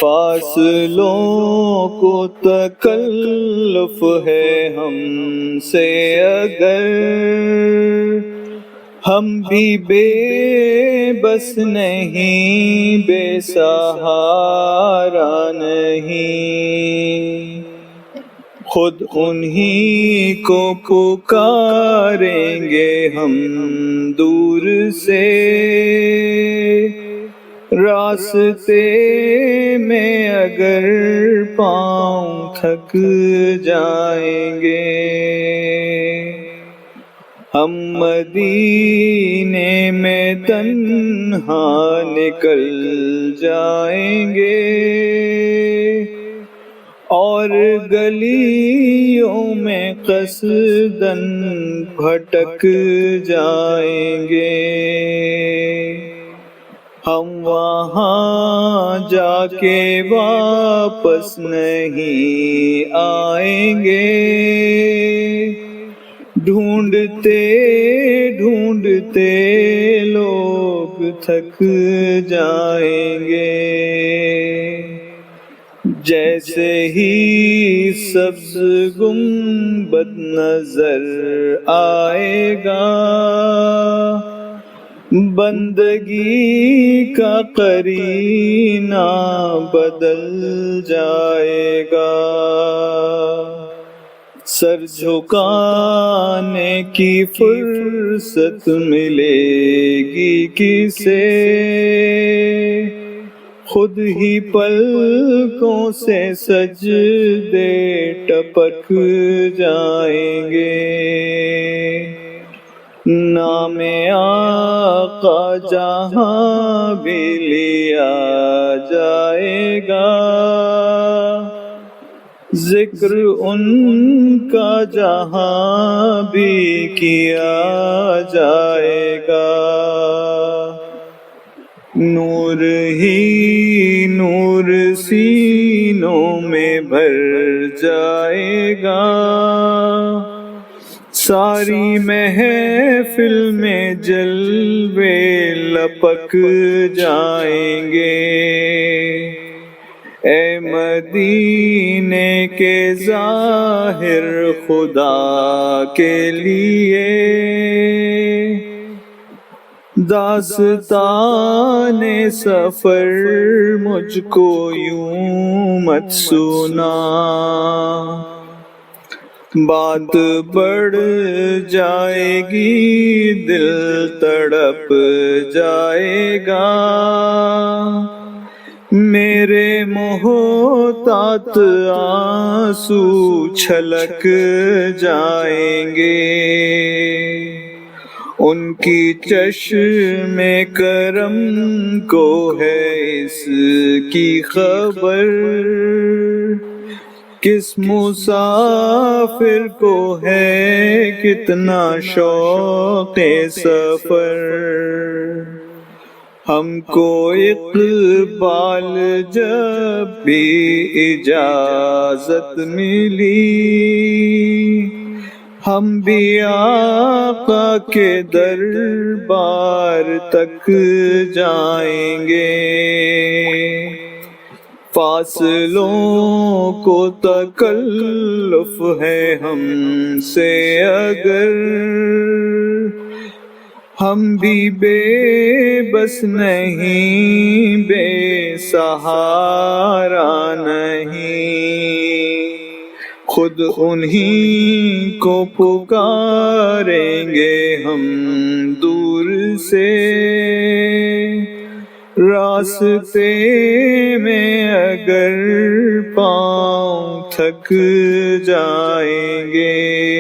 فاصلوں کو تکلف ہے ہم سے اگر، ہم بھی بے بس نہیں، بے سہارا نہیں، خود انہی کو پکاریں گے ہم دور سے، راستے میں اگر پاؤں تھک جائیں گے، ہم مدینے میں تنہا نکل جائیں گے، اور گلیوں میں قصداً بھٹک جائیں گے، ہم وہاں جا کے واپس نہیں آئیں گے، ڈھونڈتے ڈھونڈتے لوگ تھک جائیں گے، جیسے ہی سبز گنبد نظر آئے گا، بندگی کا قرینہ بدل جائے گا، سر جھکانے کی فرصت ملے گی کسے، خود ہی پلکوں سے سجدے ٹپک جائیں گے، نام آقا جہاں بھی لیا جائے گا، ذکر ان کا جہاں بھی کیا جائے گا، نور ہی نور سینوں میں بھر جائے گا، ساری محفل میں جلوے لپک جائیں گے، اے مدینے کے ظاہر خدا کے لیے، داستان سفر مجھ کو یوں مت سنا، بات بڑھ جائے گی دل تڑپ جائے گا، میرے محتاط آنسو چھلک جائیں گے، ان کی چشم کرم کو ہے اس کی خبر، کس مسافر کو ہے کتنا شوق سفر، ہم کو اقبال جب بھی اجازت ملی، ہم بھی آقا کے دربار تک جائیں گے، فاصلوں کو تکلف ہے ہم سے اگر، ہم بھی بے بس نہیں، بے سہارا نہیں، خود انہی کو پکاریں گے ہم دور سے، راستے میں اگر پاؤں تھک جائیں گے۔